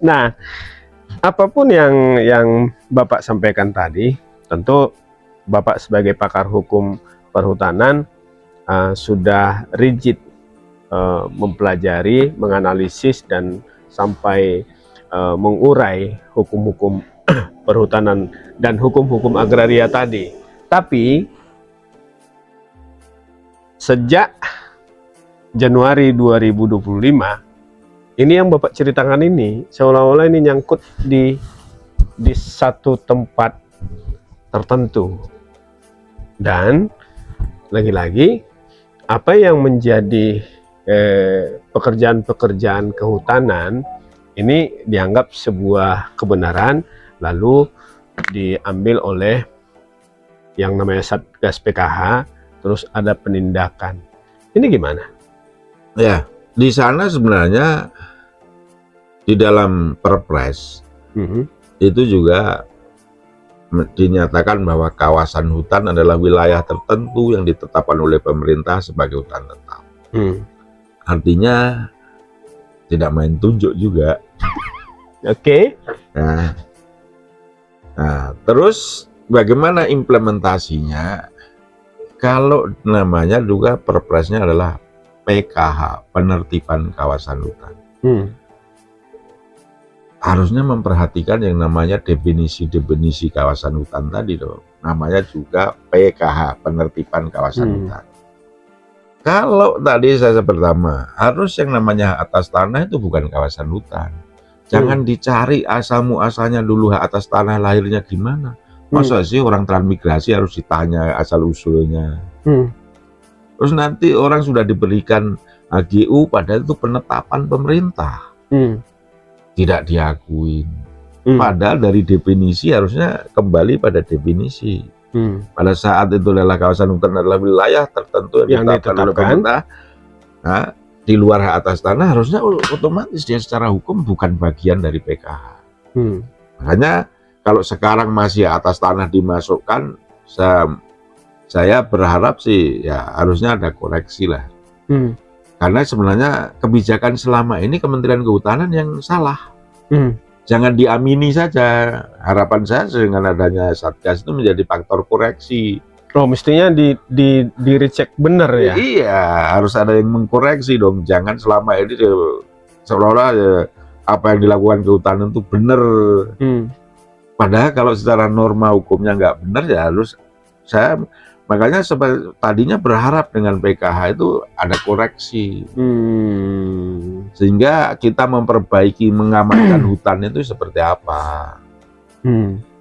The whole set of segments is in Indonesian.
Nah, apapun yang Bapak sampaikan tadi, tentu Bapak sebagai pakar hukum perhutanan sudah rigid mempelajari, menganalisis dan sampai mengurai hukum-hukum perhutanan dan hukum-hukum agraria tadi. Tapi sejak Januari 2025, ini yang Bapak ceritakan ini seolah-olah ini nyangkut di satu tempat tertentu. Dan lagi-lagi apa yang menjadi pekerjaan-pekerjaan kehutanan ini dianggap sebuah kebenaran, lalu diambil oleh yang namanya Satgas PKH, terus ada penindakan. Ini gimana? Ya, di sana sebenarnya di dalam Perpres itu juga dinyatakan bahwa kawasan hutan adalah wilayah tertentu yang ditetapkan oleh pemerintah sebagai hutan tetap. Artinya tidak main tunjuk juga. Oke. Nah, terus bagaimana implementasinya? Kalau namanya juga Perpresnya adalah PKH, penertiban kawasan hutan. Harusnya memperhatikan yang namanya definisi kawasan hutan tadi dong. Namanya juga PKH, penertiban kawasan hutan. Kalau tadi saya pertama, harus yang namanya hak atas tanah itu bukan kawasan hutan. Jangan dicari asal muasalnya dulu hak atas tanah lahirnya gimana. Masa sih orang transmigrasi harus ditanya asal usulnya. Terus nanti orang sudah diberikan HGU padahal itu penetapan pemerintah. Tidak diakuin. Padahal dari definisi harusnya kembali pada definisi. Pada saat itu adalah kawasan hutan adalah wilayah tertentu yang ditetapkan oleh pemerintah. Nah, di luar hak atas tanah harusnya otomatis dia secara hukum bukan bagian dari PKH. Makanya kalau sekarang masih atas tanah dimasukkan, saya berharap sih ya harusnya ada koreksi lah. Karena sebenarnya kebijakan selama ini Kementerian Kehutanan yang salah. Jangan diamini saja. Harapan saya dengan adanya Satgas itu menjadi faktor koreksi. Oh, mestinya di recheck benar ya? Iya, harus ada yang mengkoreksi dong. Jangan selama ini seolah-olah apa yang dilakukan kehutanan itu benar. Padahal kalau secara norma hukumnya nggak benar ya harus saya makanya tadinya berharap dengan PKH itu ada koreksi. Sehingga kita memperbaiki mengamankan hutan itu seperti apa.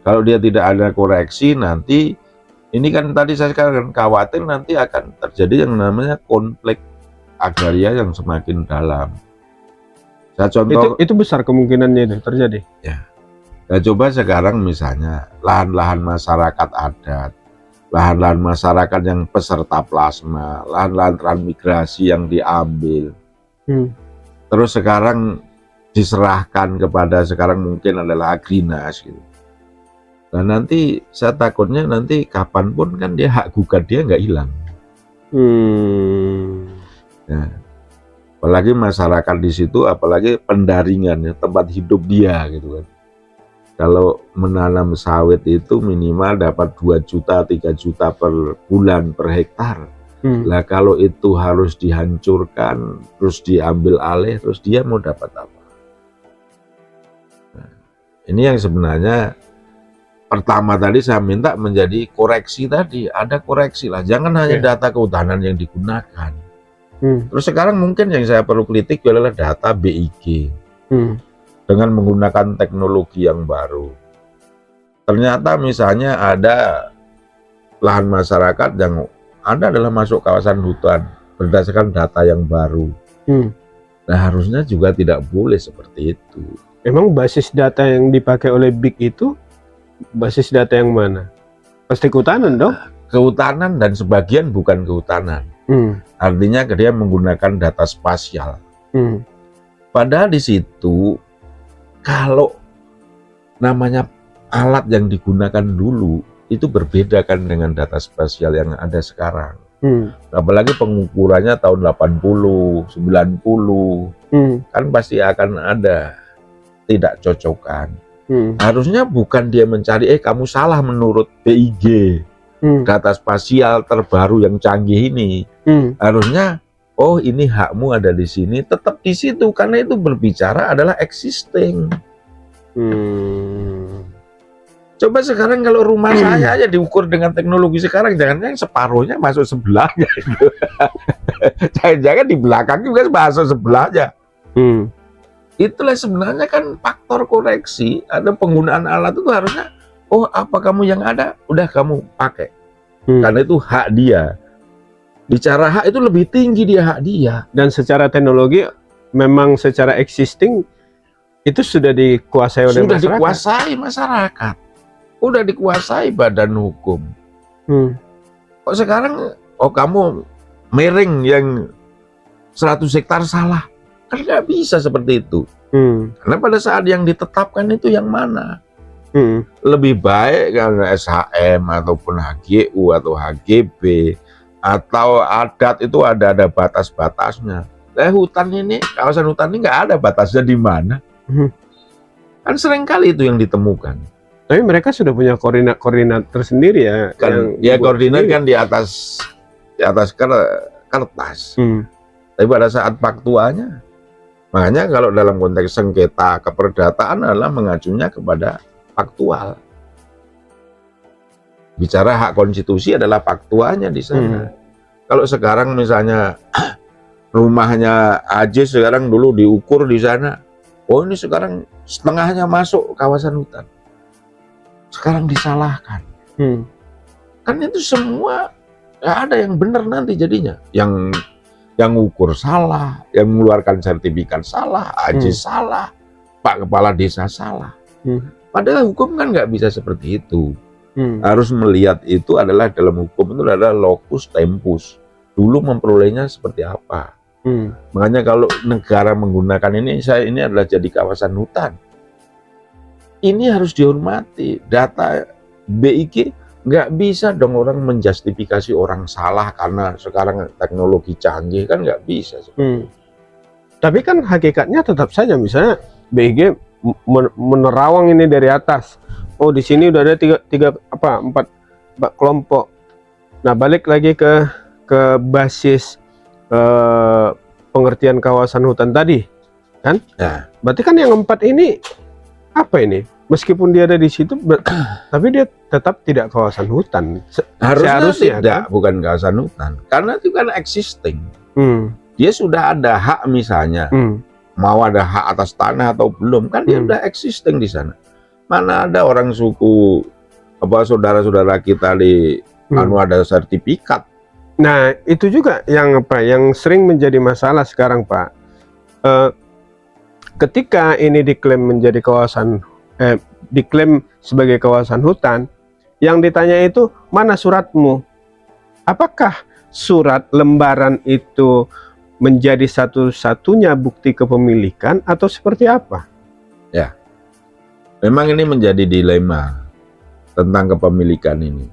Kalau dia tidak ada koreksi nanti ini kan tadi saya katakan khawatir nanti akan terjadi yang namanya konflik agraria yang semakin dalam. Saya contoh itu besar kemungkinannya itu terjadi. Ya. Nah, coba sekarang misalnya lahan-lahan masyarakat adat, lahan-lahan masyarakat yang peserta plasma, lahan-lahan transmigrasi yang diambil. Terus sekarang diserahkan kepada sekarang mungkin adalah Agrinas gitu. Nah nanti saya takutnya nanti kapanpun kan dia hak gugat dia nggak hilang. Nah, apalagi masyarakat di situ, apalagi pendaringan ya, tempat hidup dia gitu kan. Kalau menanam sawit itu minimal dapat 2 juta, 3 juta per bulan per hektar. Lah kalau itu harus dihancurkan, terus diambil alih, terus dia mau dapat apa? Nah, ini yang sebenarnya pertama tadi saya minta menjadi koreksi tadi, ada koreksi lah, jangan hanya data kehutanan yang digunakan. Terus sekarang mungkin yang saya perlu kritik adalah data BIG dengan menggunakan teknologi yang baru. Ternyata misalnya ada lahan masyarakat yang ada adalah masuk kawasan hutan berdasarkan data yang baru. Nah harusnya juga tidak boleh seperti itu. Emang basis data yang dipakai oleh BIG itu basis data yang mana? Pasti kehutanan dong? Kehutanan dan sebagian bukan kehutanan. Artinya dia menggunakan data spasial. Padahal di situ kalau namanya alat yang digunakan dulu itu berbeda kan dengan data spasial yang ada sekarang. Apalagi pengukurannya tahun 80, 90, kan pasti akan ada ketidakcocokan. Hmm. Harusnya bukan dia mencari, kamu salah menurut BIG, data spasial terbaru yang canggih ini. Harusnya, oh ini hakmu ada di sini, tetap di situ, karena itu berbicara adalah existing. Coba sekarang kalau rumah saya aja diukur dengan teknologi sekarang, jangan-jangan separuhnya masuk sebelahnya. Jangan-jangan di belakang juga masuk sebelahnya. Itulah sebenarnya kan faktor koreksi. Ada penggunaan alat itu harusnya, oh apa kamu yang ada, udah kamu pakai. Karena itu hak dia. Bicara hak itu lebih tinggi dia hak dia. Dan secara teknologi memang secara existing itu sudah dikuasai oleh Sudah masyarakat. dikuasai masyarakat. Udah dikuasai badan hukum. Kok sekarang, oh kamu miring yang 100 hektar salah. Kan nggak bisa seperti itu. Karena pada saat yang ditetapkan itu yang mana? Lebih baik karena SHM ataupun HGU atau HGB atau adat itu ada batas-batasnya. Hutan ini, kawasan hutan ini nggak ada batasnya di mana. Kan sering kali itu yang ditemukan. Tapi mereka sudah punya koordinat tersendiri ya. Kan ya koordinat sendiri. Kan di atas kertas. Tapi pada saat faktualnya, makanya kalau dalam konteks sengketa keperdataan adalah mengacunya kepada faktual. Bicara hak konstitusi adalah faktualnya di sana. Kalau sekarang misalnya rumahnya Ajis sekarang dulu diukur di sana, oh ini sekarang setengahnya masuk kawasan hutan. Sekarang disalahkan. Kan itu semua nggak ada yang benar nanti jadinya. Yang ukur salah, yang mengeluarkan sertifikat salah, Ajis salah, Pak Kepala Desa salah. Padahal hukum kan nggak bisa seperti itu. Harus melihat itu adalah dalam hukum itu adalah locus tempus. Dulu memperolehnya seperti apa. Makanya kalau negara menggunakan ini adalah jadi kawasan hutan. Ini harus dihormati. Data BIG nggak bisa dong orang menjustifikasi orang salah karena sekarang teknologi canggih, kan nggak bisa. Tapi kan hakikatnya tetap saja, misalnya BIG menerawang ini dari atas. Oh di sini udah ada empat kelompok. Nah balik lagi ke basis pengertian kawasan hutan tadi, kan? Ya. Berarti kan yang 4 ini apa ini? Meskipun dia ada di situ, tapi dia tetap tidak kawasan hutan. Harusnya tidak, kan? Bukan kawasan hutan, karena itu kan existing. Dia sudah ada hak misalnya, mau ada hak atas tanah atau belum, kan dia udah existing di sana. Mana ada orang suku saudara-saudara kita di ada sertifikat. Nah itu juga yang sering menjadi masalah sekarang, Pak. Ketika ini diklaim menjadi diklaim sebagai kawasan hutan, yang ditanya itu mana suratmu? Apakah surat lembaran itu menjadi satu-satunya bukti kepemilikan atau seperti apa? Ya, memang ini menjadi dilema tentang kepemilikan ini.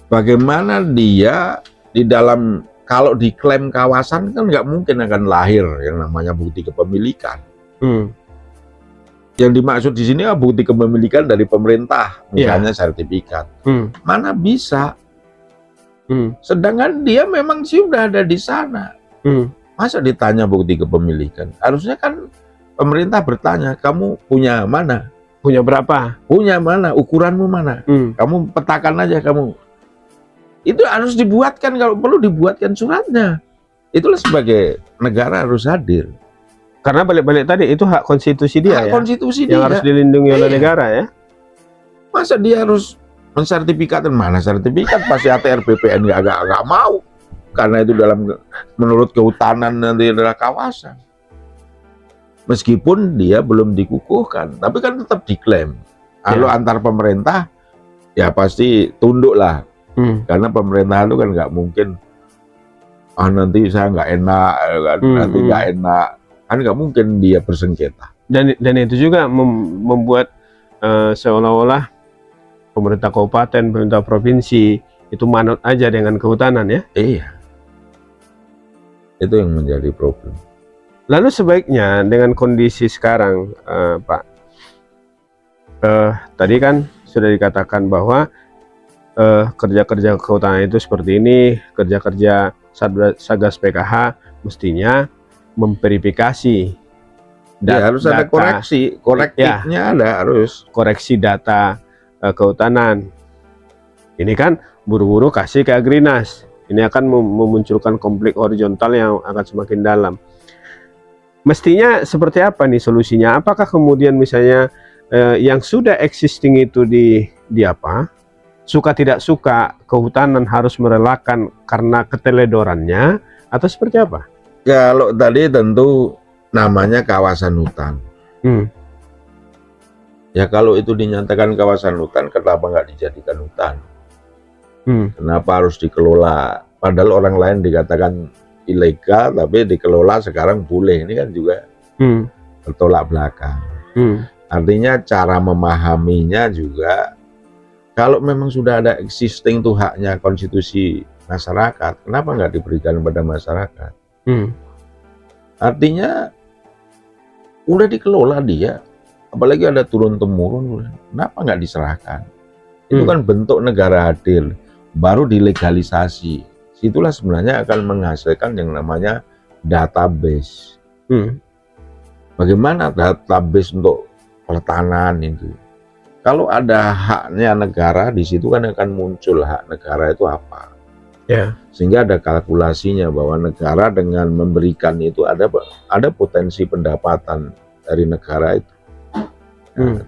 Bagaimana dia di dalam, kalau diklaim kawasan kan nggak mungkin akan lahir yang namanya bukti kepemilikan. Yang dimaksud di sini bukti kepemilikan dari pemerintah, misalnya sertifikat. Mana bisa? Sedangkan dia memang sudah ada di sana. Masa ditanya bukti kepemilikan? Harusnya kan pemerintah bertanya, kamu punya mana? Punya berapa? Punya mana? Ukuranmu mana? Kamu petakan aja kamu. Itu harus dibuatkan, kalau perlu dibuatkan suratnya. Itulah sebagai negara harus hadir. Karena balik-balik tadi itu hak konstitusi dia, hak konstitusi yang harus dilindungi oleh negara ya. Masa dia harus mensertifikatkan? Mana sertifikat? Pasti ATR BPN nggak mau, karena itu menurut kehutanan nanti adalah kawasan. Meskipun dia belum dikukuhkan, tapi kan tetap diklaim. Kalau antar pemerintah ya pasti tunduk lah. Karena pemerintah itu kan nggak mungkin nanti saya nggak enak, nanti nggak enak, kan nggak mungkin dia bersengketa. Dan itu juga membuat seolah-olah pemerintah kabupaten, pemerintah provinsi itu manut aja dengan kehutanan ya. Iya, itu yang menjadi problem. Lalu sebaiknya dengan kondisi sekarang, Pak, tadi kan sudah dikatakan bahwa kerja-kerja kehutanan itu seperti ini, kerja-kerja Satgas PKH mestinya memverifikasi Ya, harus ada koreksi, korektifnya ada harus. koreksi data kehutanan. Ini kan buru-buru kasih ke Agrinas. Ini akan memunculkan konflik horizontal yang akan semakin dalam. Mestinya seperti apa nih solusinya? Apakah kemudian misalnya yang sudah existing itu di apa? Suka tidak suka kehutanan harus merelakan karena keteledorannya atau seperti apa? Kalau tadi tentu namanya kawasan hutan. Ya kalau itu dinyatakan kawasan hutan, kenapa nggak dijadikan hutan? Kenapa harus dikelola? Padahal orang lain dikatakan ilegal, tapi dikelola sekarang boleh. Ini kan juga bertolak belakang. Artinya cara memahaminya juga, kalau memang sudah ada existing tuh haknya konstitusi masyarakat, kenapa nggak diberikan kepada masyarakat? Artinya udah dikelola dia, apalagi ada turun-temurun, kenapa nggak diserahkan? Itu kan bentuk negara adil, baru dilegalisasi. Situlah sebenarnya akan menghasilkan yang namanya database. Bagaimana database untuk pertanahan itu? Kalau ada haknya negara, di situ kan akan muncul hak negara itu apa. Ya. Sehingga ada kalkulasinya bahwa negara dengan memberikan itu ada potensi pendapatan dari negara itu.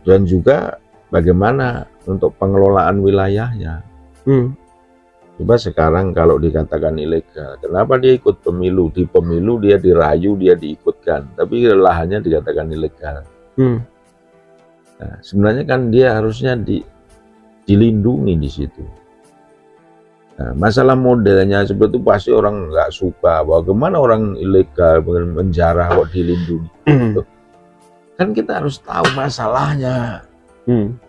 Dan juga bagaimana untuk pengelolaan wilayahnya. Coba sekarang kalau dikatakan ilegal, kenapa dia ikut pemilu? Di pemilu dia dirayu, dia diikutkan, tapi lahannya dikatakan ilegal. Nah, sebenarnya kan dia harusnya dilindungi di situ. Nah, masalah modelnya seperti itu pasti orang nggak suka. Bagaimana orang ilegal menjarah kok dilindungi? Kan kita harus tahu masalahnya.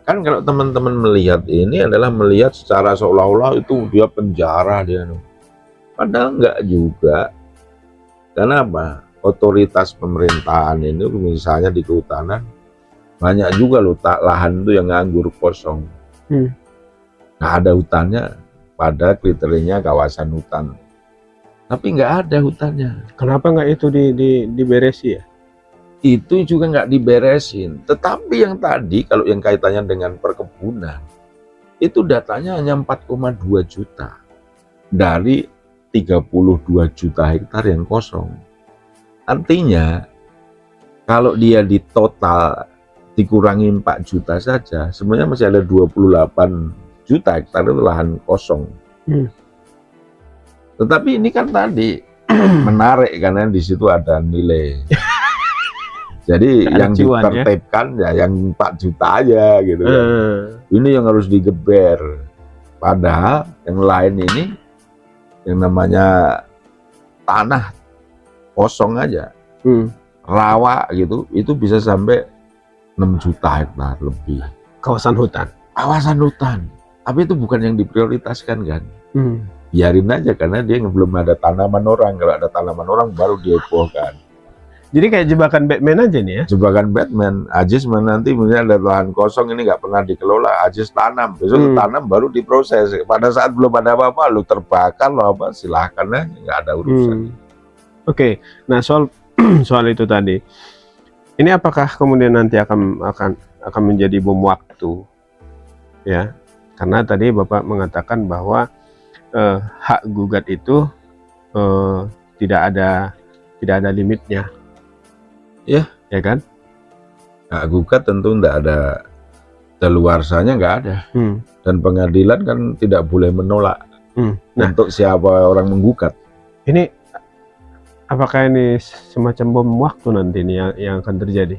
Kan kalau teman-teman melihat ini adalah melihat secara seolah-olah itu dia penjara dia. Padahal nggak juga. Karena apa? Otoritas pemerintahan ini misalnya di kehutanan banyak juga loh lahan itu yang nganggur kosong. Nggak ada hutannya pada kriterianya kawasan hutan. Tapi nggak ada hutannya. Kenapa nggak itu diberesi ya? Itu juga nggak diberesin. Tetapi yang tadi kalau yang kaitannya dengan perkebunan, itu datanya hanya 4,2 juta dari 32 juta hektar yang kosong. Artinya kalau dia di total dikurangi 4 juta saja, sebenarnya masih ada 28 juta hektar itu lahan kosong. Tetapi ini kan tadi menarik karena di situ ada nilai. Jadi yang ditertibkan ya yang 4 juta aja gitu kan. Ini yang harus digeber. Padahal yang lain ini yang namanya tanah kosong aja, rawa gitu, itu bisa sampai 6 juta hektar lebih. Kawasan hutan. Kawasan hutan. Tapi itu bukan yang diprioritaskan kan. Biarin aja karena dia belum ada tanaman orang. Kalau ada tanaman orang baru dihebohkan. Jadi kayak jebakan Batman aja nih ya? Jebakan Batman. Ajis nanti misalnya ada lahan kosong ini nggak pernah dikelola. Ajis tanam. Besok tanam baru diproses. Pada saat belum ada apa-apa, lu terbakar lo apa silahkan aja, nggak ada urusan. Oke. Nah soal itu tadi. Ini apakah kemudian nanti akan menjadi bom waktu, ya? Karena tadi Bapak mengatakan bahwa hak gugat itu tidak ada limitnya, ya kan? Hak gugat tentu tidak ada daluarsanya, nggak ada, dan pengadilan kan tidak boleh menolak untuk siapa orang menggugat. Ini apakah ini semacam bom waktu nanti ini yang akan terjadi?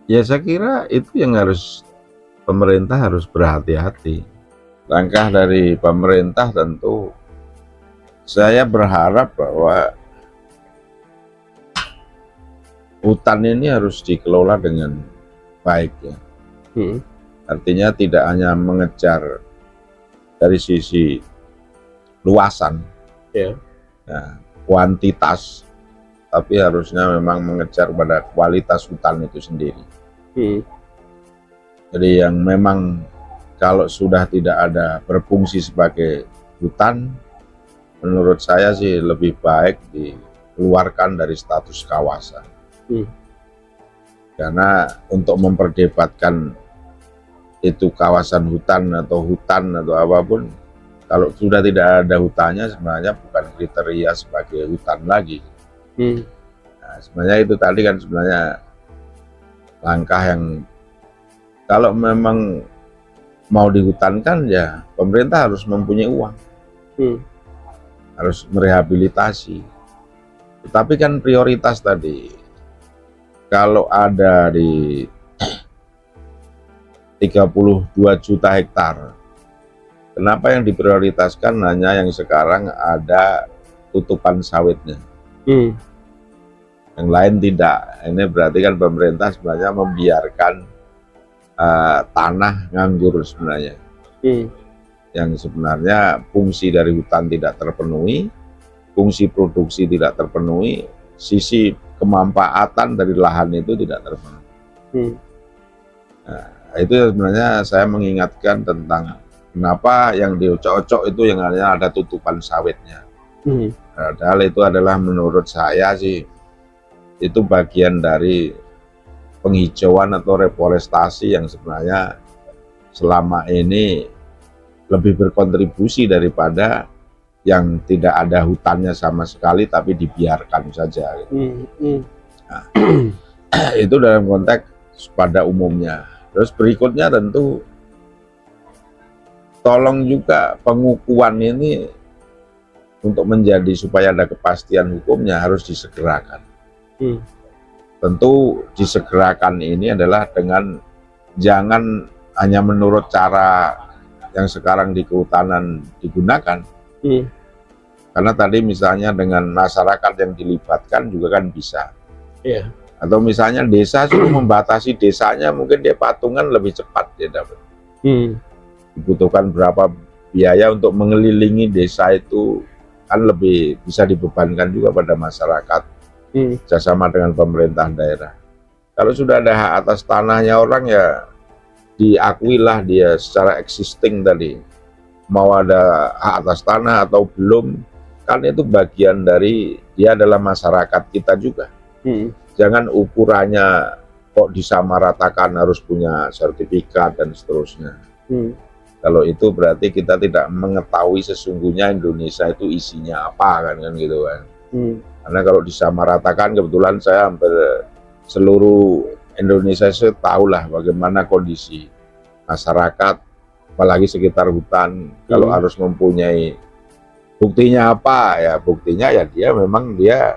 Ya saya kira itu yang harus pemerintah harus berhati-hati. Langkah dari pemerintah tentu saya berharap bahwa hutan ini harus dikelola dengan baik ya. Artinya tidak hanya mengejar dari sisi luasan, nah, kuantitas, tapi harusnya memang mengejar pada kualitas hutan itu sendiri. Jadi yang memang kalau sudah tidak ada berfungsi sebagai hutan, menurut saya sih lebih baik dikeluarkan dari status kawasan. Karena untuk memperdebatkan itu kawasan hutan atau apapun, kalau sudah tidak ada hutannya sebenarnya bukan kriteria sebagai hutan lagi. Nah, sebenarnya itu tadi kan sebenarnya langkah yang kalau memang mau dihutankan ya pemerintah harus mempunyai uang, harus merehabilitasi. Tetapi kan prioritas tadi, kalau ada di 32 juta hektar, kenapa yang diprioritaskan hanya yang sekarang ada tutupan sawitnya, yang lain tidak? Ini berarti kan pemerintah sebenarnya membiarkan tanah nganggur sebenarnya, yang sebenarnya fungsi dari hutan tidak terpenuhi, fungsi produksi tidak terpenuhi, sisi kemanfaatan dari lahan itu tidak terpenuhi. Nah, itu sebenarnya saya mengingatkan tentang kenapa yang diocok-ocok itu yang hanya ada tutupan sawitnya. Padahal itu adalah menurut saya sih itu bagian dari penghijauan atau reforestasi yang sebenarnya selama ini lebih berkontribusi daripada yang tidak ada hutannya sama sekali tapi dibiarkan saja. Nah, itu dalam konteks pada umumnya. Terus berikutnya tentu tolong juga pengukuhan ini untuk menjadi supaya ada kepastian hukumnya harus disegerakan. Tentu disegerakan ini adalah dengan jangan hanya menurut cara yang sekarang di kehutanan digunakan. Karena tadi misalnya dengan masyarakat yang dilibatkan juga kan bisa. Atau misalnya desa suruh membatasi desanya, mungkin dia patungan lebih cepat dia dapat. Dibutuhkan berapa biaya untuk mengelilingi desa itu kan lebih bisa dibebankan juga pada masyarakat, bersama dengan pemerintah daerah. Kalau sudah ada hak atas tanahnya orang ya diakuilah dia secara existing tadi. Mau ada hak atas tanah atau belum, kan itu bagian dari dia adalah masyarakat kita juga. Jangan ukurannya kok disamaratakan harus punya sertifikat dan seterusnya. Kalau itu berarti kita tidak mengetahui sesungguhnya Indonesia itu isinya apa kan gitu kan. Karena kalau disamaratakan, kebetulan saya hampir seluruh Indonesia saya tahulah bagaimana kondisi masyarakat, apalagi sekitar hutan. Kalau harus mempunyai buktinya apa ya, buktinya ya dia memang dia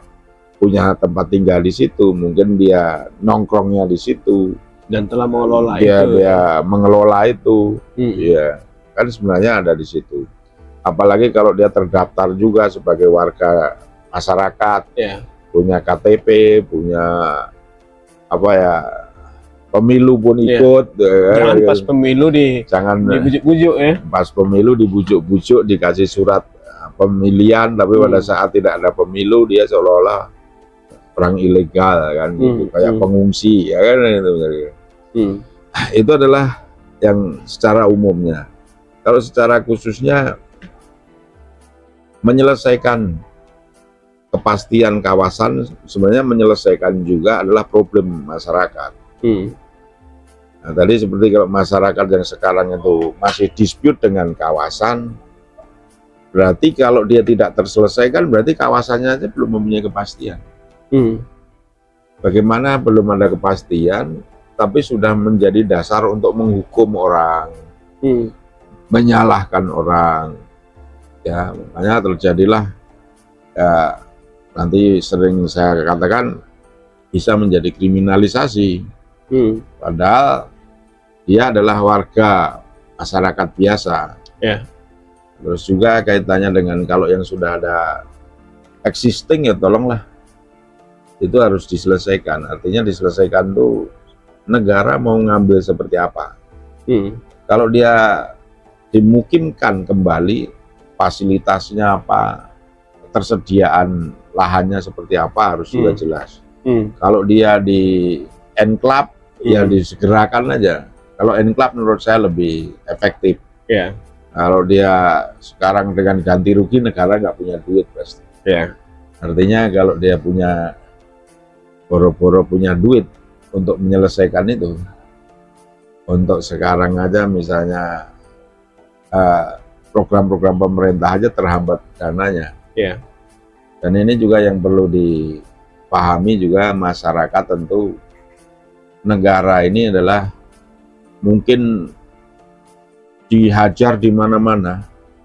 punya tempat tinggal di situ, mungkin dia nongkrongnya di situ dan telah mengelola dia itu. mengelola itu. Iya, kan sebenarnya ada di situ. Apalagi kalau dia terdaftar juga sebagai warga masyarakat, punya KTP, punya apa ya, pemilu pun ikut. Jangan pas pemilu dibujuk-bujuk ya. Pas pemilu dibujuk-bujuk, dikasih surat pemilihan, tapi pada saat tidak ada pemilu dia seolah-olah orang ilegal kan, gitu, kayak pengungsi ya kan itu. Itu adalah yang secara umumnya. Kalau secara khususnya menyelesaikan kepastian kawasan, sebenarnya menyelesaikan juga adalah problem masyarakat. Nah, tadi seperti kalau masyarakat yang sekarang itu masih dispute dengan kawasan, berarti kalau dia tidak terselesaikan berarti kawasannya aja belum mempunyai kepastian. Bagaimana belum ada kepastian tapi sudah menjadi dasar untuk menghukum orang, menyalahkan orang, ya makanya terjadilah ya, nanti sering saya katakan bisa menjadi kriminalisasi. Padahal dia adalah warga masyarakat biasa. Terus juga kaitannya dengan kalau yang sudah ada existing ya tolonglah itu harus diselesaikan. Artinya diselesaikan tuh negara mau ngambil seperti apa. Kalau dia dimungkinkan kembali, fasilitasnya apa, ketersediaan lahannya seperti apa harus sudah Hmm. jelas. Hmm. Kalau dia di enclave ya disegerakan aja. Kalau enclave menurut saya lebih efektif. Ya. Kalau dia sekarang dengan ganti rugi, negara nggak punya duit pasti. Ya. Artinya kalau dia punya boro-boro punya duit untuk menyelesaikan itu, untuk sekarang aja misalnya program-program pemerintah aja terhambat dananya. Ya. Dan ini juga yang perlu dipahami juga masyarakat, tentu negara ini adalah mungkin dihajar di mana-mana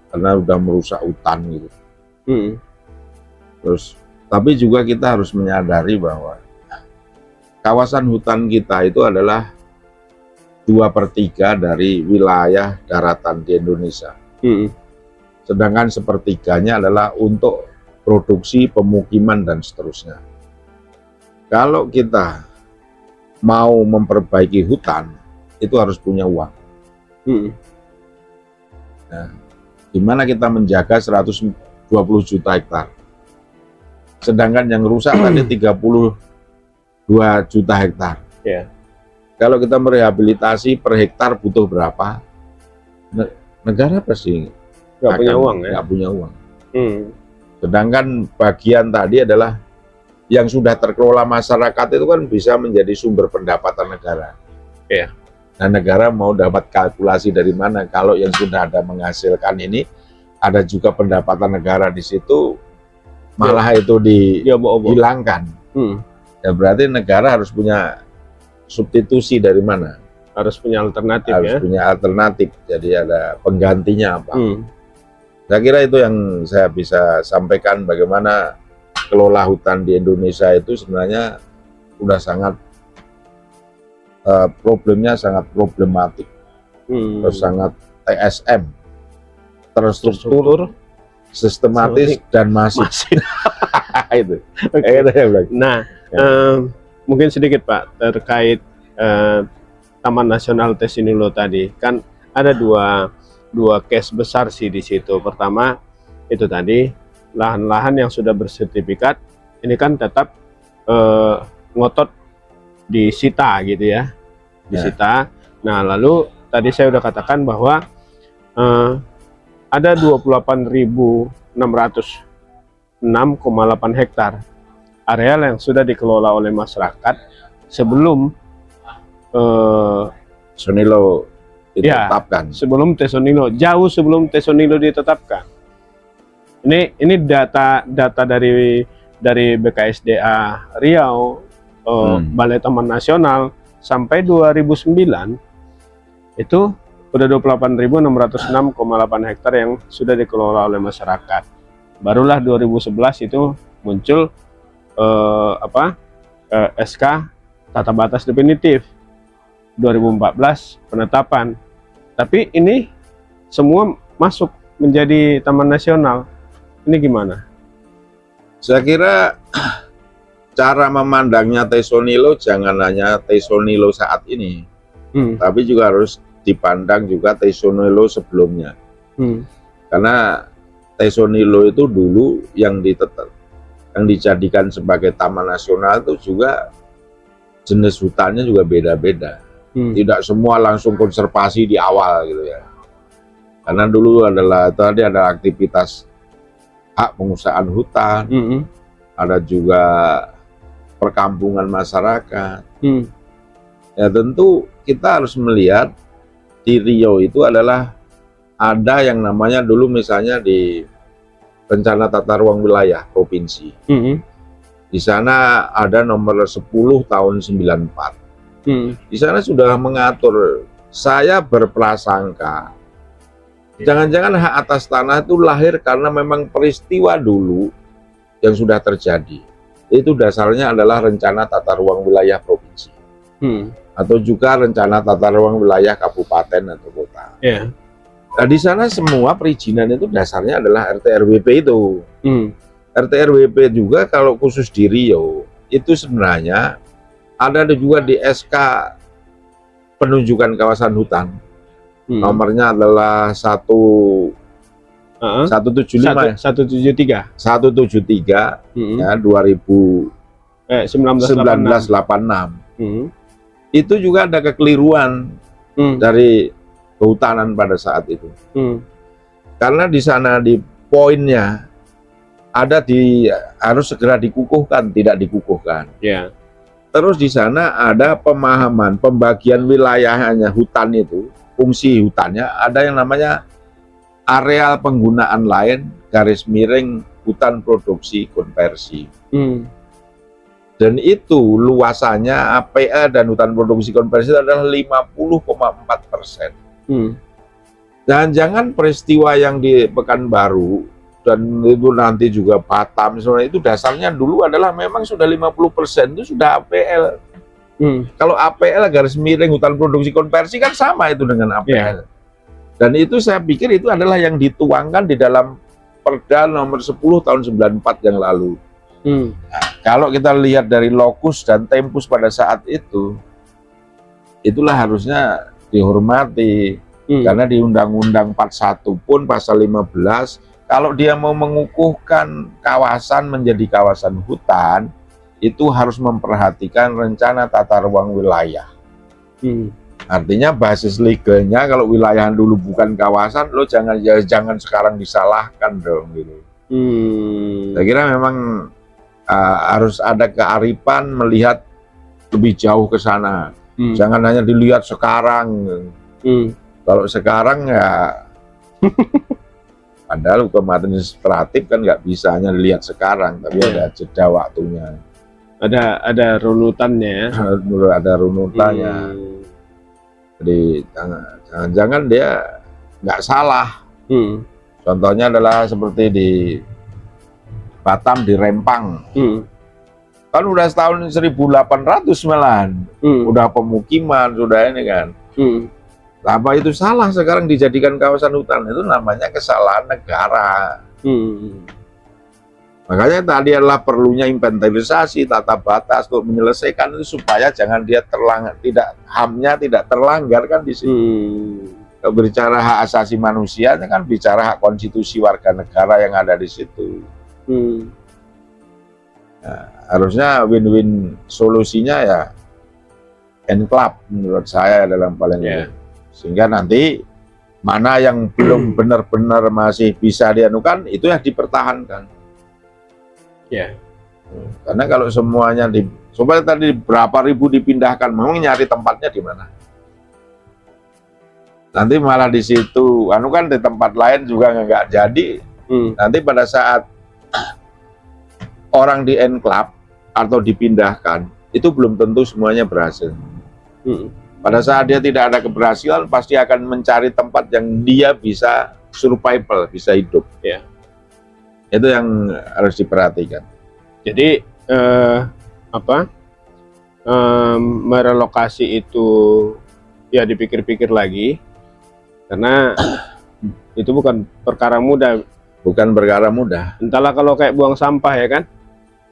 karena udah merusak hutan gitu. Hmm. Terus tapi juga kita harus menyadari bahwa kawasan hutan kita itu adalah 2/3 dari wilayah daratan di Indonesia. Hmm. Sedangkan sepertiganya adalah untuk produksi pemukiman dan seterusnya. Kalau kita mau memperbaiki hutan, itu harus punya uang. Hmm. Nah, gimana kita menjaga 120 juta hektar? Sedangkan yang rusak tadi 32 juta hektar. Ya. Kalau kita merehabilitasi per hektar butuh berapa? Negara pasti Nggak punya akan uang ya. nggak punya uang. Hmm. Sedangkan bagian tadi adalah yang sudah terkelola masyarakat itu kan bisa menjadi sumber pendapatan negara. Iya. Nah, negara mau dapat kalkulasi dari mana? Kalau yang sudah ada menghasilkan ini, ada juga pendapatan negara di situ, malah itu Ya, bohong. dihilangkan. Hmm. Ya berarti negara harus punya substitusi dari mana? Harus punya alternatif Harus ya. punya alternatif. Jadi ada penggantinya apa? Hmm. Saya kira itu yang saya bisa sampaikan, bagaimana kelola hutan di Indonesia itu sebenarnya sudah sangat problemnya sangat problematik, Hmm. terus sangat TSM, terstruktur, sistematis dan masif. Itu. Oke. Itu ya, Bang. Nah, mungkin sedikit Pak terkait Taman Nasional Tesonilo tadi, kan ada dua case besar sih di situ. Pertama itu tadi lahan-lahan yang sudah bersertifikat ini kan tetap ngotot disita gitu ya, disita. Nah lalu tadi saya udah katakan bahwa ada 28.606,8 hektar areal yang sudah dikelola oleh masyarakat sebelum Sonilo ditetapkan. sebelum Tesonilo, jauh sebelum Tesonilo ditetapkan. Ini data dari BKSDA Riau, Balai Taman Nasional sampai 2009 itu udah 28.606,8 hektar yang sudah dikelola oleh masyarakat. Barulah 2011 itu muncul SK tata batas definitif. 2014 penetapan. Tapi ini semua masuk menjadi taman nasional. Ini gimana? Saya kira cara memandangnya Tesonilo jangan hanya Tesonilo saat ini, tapi juga harus dipandang juga Tesonilo sebelumnya. Karena Tesonilo itu dulu yang dijadikan sebagai taman nasional itu juga jenis hutannya juga beda-beda. Tidak semua langsung konservasi di awal gitu ya. Karena dulu tadi ada aktivitas hak pengusahaan hutan, ada juga perkampungan masyarakat. Ya tentu kita harus melihat di Riau itu adalah ada yang namanya dulu misalnya di rencana tata ruang wilayah provinsi. Di sana ada nomor 10 tahun 94. Di sana sudah mengatur, saya berprasangka jangan-jangan hak atas tanah itu lahir karena memang peristiwa dulu yang sudah terjadi. Itu dasarnya adalah rencana tata ruang wilayah provinsi, atau juga rencana tata ruang wilayah kabupaten atau kota. Nah di sana semua perizinan itu dasarnya adalah RT/RWP itu. RT/RWP juga kalau khusus di Riau itu sebenarnya ada juga di SK penunjukan kawasan hutan. Nomornya adalah 1 Heeh. 175 ya. 173. 173 Mm-mm. ya 1986. 1986. Mm. Itu juga ada kekeliruan Mm. dari kehutanan pada saat itu. Mm. Karena di sana di poinnya ada harus segera dikukuhkan, tidak dikukuhkan. Ya. Terus di sana ada pemahaman pembagian wilayahnya hutan itu, fungsi hutannya ada yang namanya areal penggunaan lain garis miring hutan produksi konversi. Mm. Dan itu luasannya APA dan hutan produksi konversi adalah 50,4%. Mm. Dan jangan peristiwa yang di Pekanbaru dan itu nanti juga Batam, sebenarnya itu dasarnya dulu adalah memang sudah 50% itu sudah APL. Mm. Kalau APL garis miring hutan produksi konversi kan sama itu dengan APL. Dan itu saya pikir itu adalah yang dituangkan di dalam Perda nomor 10 tahun 94 yang lalu. Mm. Kalau kita lihat dari lokus dan tempus pada saat itu, itulah harusnya dihormati. Mm. Karena di Undang-Undang 41 pun pasal 15, kalau dia mau mengukuhkan kawasan menjadi kawasan hutan, itu harus memperhatikan rencana tata ruang wilayah. Mm. Artinya basis legalnya kalau wilayah dulu bukan kawasan, lo jangan sekarang disalahkan dong gitu. Mm. Saya kira memang harus ada kearifan melihat lebih jauh ke sana. Mm. Jangan hanya dilihat sekarang. Mm. Kalau sekarang ya, padahal hukum administratif kan nggak bisa hanya dilihat sekarang, tapi ada jeda waktunya. Ada runutannya ya. Ada runutannya. Mm. Jadi jangan-jangan dia nggak salah. Mm. Contohnya adalah seperti di Batam, di Rempang. Mm. Kan udah tahun 1800 malahan. Mm. Udah pemukiman, sudah ini kan. Mm. Apa itu salah sekarang dijadikan kawasan hutan? Itu namanya kesalahan negara. Mm. Makanya tadi adalah perlunya inventarisasi tata batas untuk menyelesaikan itu supaya jangan dia HAM-nya tidak terlanggar kan di situ. Kalau bicara hak asasi manusia kan bicara hak konstitusi warga negara yang ada di situ. Nah, harusnya win-win solusinya ya enclave menurut saya dalam paling sehingga nanti mana yang belum benar-benar masih bisa dianukan itu ya dipertahankan. Karena kalau semuanya coba tadi berapa ribu dipindahkan, memang nyari tempatnya di mana? Nanti malah di situ, kan di tempat lain juga nggak jadi. Nanti pada saat orang di enclave atau dipindahkan, itu belum tentu semuanya berhasil. Pada saat dia tidak ada keberhasilan, pasti akan mencari tempat yang dia bisa survival, bisa hidup. Itu yang harus diperhatikan. Jadi merelokasi itu ya dipikir-pikir lagi, karena itu bukan perkara mudah. Bukan perkara mudah. Entahlah kalau kayak buang sampah ya kan.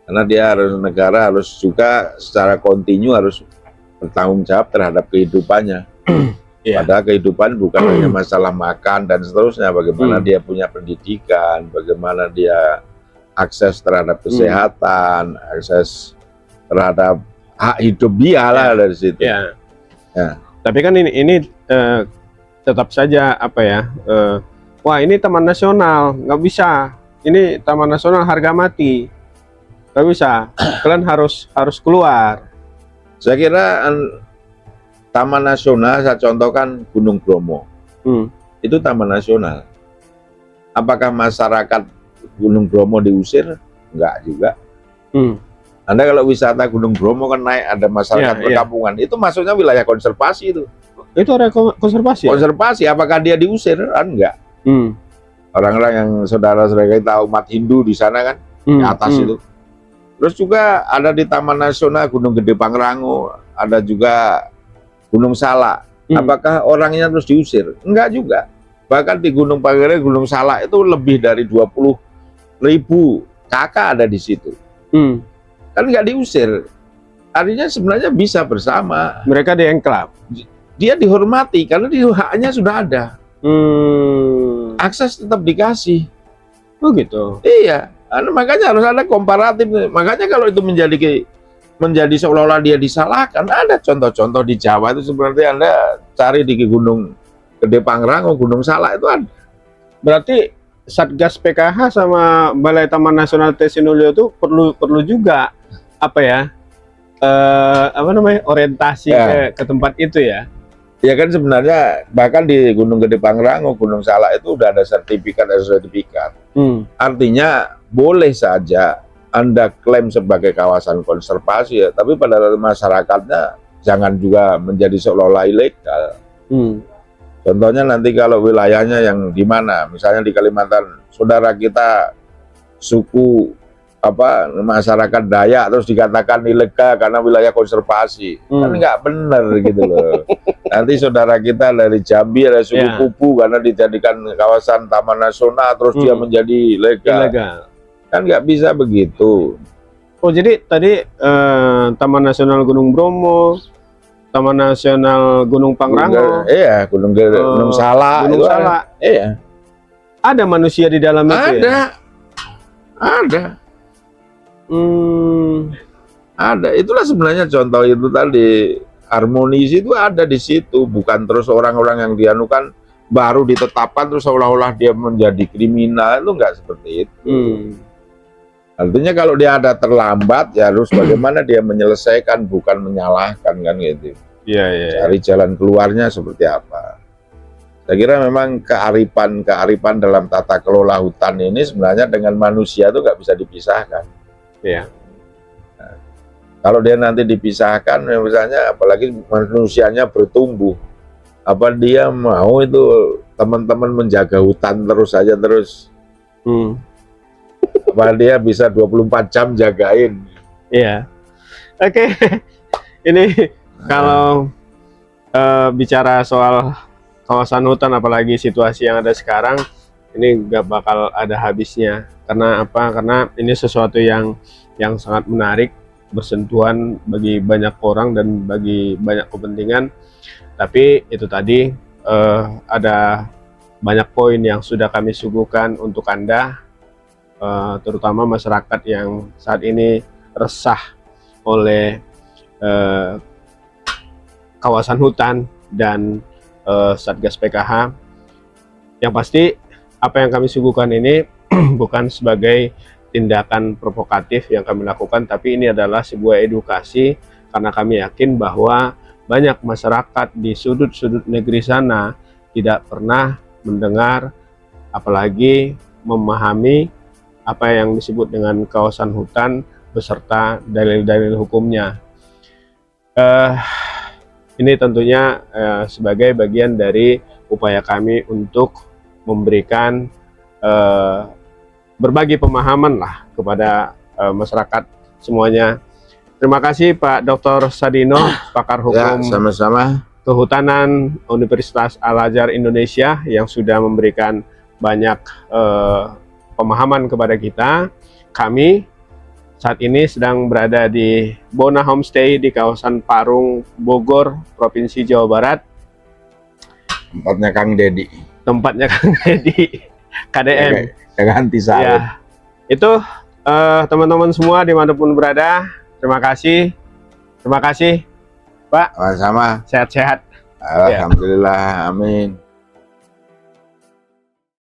Karena dia negara harus juga secara kontinu harus bertanggung jawab terhadap kehidupannya. Padahal kehidupan bukan hanya masalah makan dan seterusnya. Bagaimana dia punya pendidikan, bagaimana dia akses terhadap kesehatan, akses terhadap hak hidup dia lah dari situ. Tapi kan ini tetap saja wah ini taman nasional, nggak bisa. Ini taman nasional harga mati, nggak bisa. Kalian harus keluar. Saya kira taman nasional, saya contohkan Gunung Bromo. Itu taman nasional. Apakah masyarakat Gunung Bromo diusir? Enggak juga. Anda kalau wisata Gunung Bromo kan naik ada masyarakat perkampungan, itu masuknya wilayah konservasi itu. Itu area konservasi. Konservasi, apakah dia diusir? Enggak. Orang-orang yang saudara-saudara kita umat Hindu di sana kan, di atas itu. Terus juga ada di Taman Nasional Gunung Gede Pangrango, ada juga Gunung Salak. Apakah orangnya terus diusir? Enggak juga. Bahkan di Gunung Pangrango, Gunung Salak itu lebih dari 20.000 kakak ada di situ. Kan nggak diusir. Artinya sebenarnya bisa bersama. Mereka di enclave. Dia dihormati karena haknya sudah ada. akses tetap dikasih. Oh gitu. Iya, makanya harus ada komparatif. Makanya kalau itu menjadi seolah-olah dia disalahkan, ada contoh-contoh di Jawa itu seperti Anda cari di Gunung Gede Pangrango, Gunung Salak itu ada. Berarti Satgas PKH sama Balai Taman Nasional Tapanuli itu perlu juga apa ya? Apa namanya? Orientasi Ya. ke tempat itu ya. Ya kan sebenarnya bahkan di Gunung Gede Pangrango, Gunung Salak itu udah ada sertifikat. Artinya boleh saja Anda klaim sebagai kawasan konservasi ya, tapi pada masyarakatnya jangan juga menjadi seolah-olah ilegal. Contohnya nanti kalau wilayahnya yang di mana, misalnya di Kalimantan, saudara kita suku masyarakat Dayak terus dikatakan ilegal karena wilayah konservasi, kan nggak benar gitu loh. Nanti saudara kita dari Jambi ada suku Kubu karena dijadikan kawasan taman nasional terus dia menjadi ilegal. Kan nggak bisa begitu. Oh jadi tadi Taman Nasional Gunung Bromo, Taman Nasional Gunung Pangrango, Gunung Salak, Gunung Salak, ada manusia di dalam itu ya? Ada. Ada. Itulah sebenarnya contoh itu tadi, harmonisi itu ada di situ, bukan terus orang-orang yang dianukan baru ditetapkan terus seolah-olah dia menjadi kriminal, itu enggak seperti itu. Artinya kalau dia ada terlambat ya harus bagaimana dia menyelesaikan, bukan menyalahkan, kan gitu. Iya. Cari jalan keluarnya seperti apa. Saya kira memang kearifan dalam tata kelola hutan ini sebenarnya dengan manusia itu nggak bisa dipisahkan. Iya. Nah, kalau dia nanti dipisahkan, misalnya apalagi manusianya bertumbuh, apa dia mau itu teman-teman menjaga hutan terus saja terus? Apa dia bisa 24 jam jagain? Iya. Oke. Ini kalau bicara soal kawasan hutan, apalagi situasi yang ada sekarang, ini nggak bakal ada habisnya. Karena apa? Karena ini sesuatu yang sangat menarik, bersentuhan bagi banyak orang dan bagi banyak kepentingan. Tapi itu tadi ada banyak poin yang sudah kami suguhkan untuk Anda, terutama masyarakat yang saat ini resah oleh kawasan hutan dan Satgas PKH. Yang pasti apa yang kami suguhkan ini bukan sebagai tindakan provokatif yang kami lakukan, tapi ini adalah sebuah edukasi karena kami yakin bahwa banyak masyarakat di sudut-sudut negeri sana tidak pernah mendengar apalagi memahami apa yang disebut dengan kawasan hutan beserta dalil-dalil hukumnya. Ini tentunya sebagai bagian dari upaya kami untuk memberikan berbagi pemahaman lah kepada masyarakat semuanya. Terima kasih Pak Dr. Sadino, pakar hukum sama-sama Kehutanan Universitas Al-Azhar Indonesia yang sudah memberikan banyak pemahaman kepada kita. Kami saat ini sedang berada di Bona Homestay di kawasan Parung, Bogor, Provinsi Jawa Barat. Tempatnya Kang Dedi. Tempatnya Kang Dedi, KDM. Ganti sawit. Ya, itu teman-teman semua dimanapun berada, terima kasih. Terima kasih, Pak. Sama-sama. Sehat-sehat. Alhamdulillah, amin.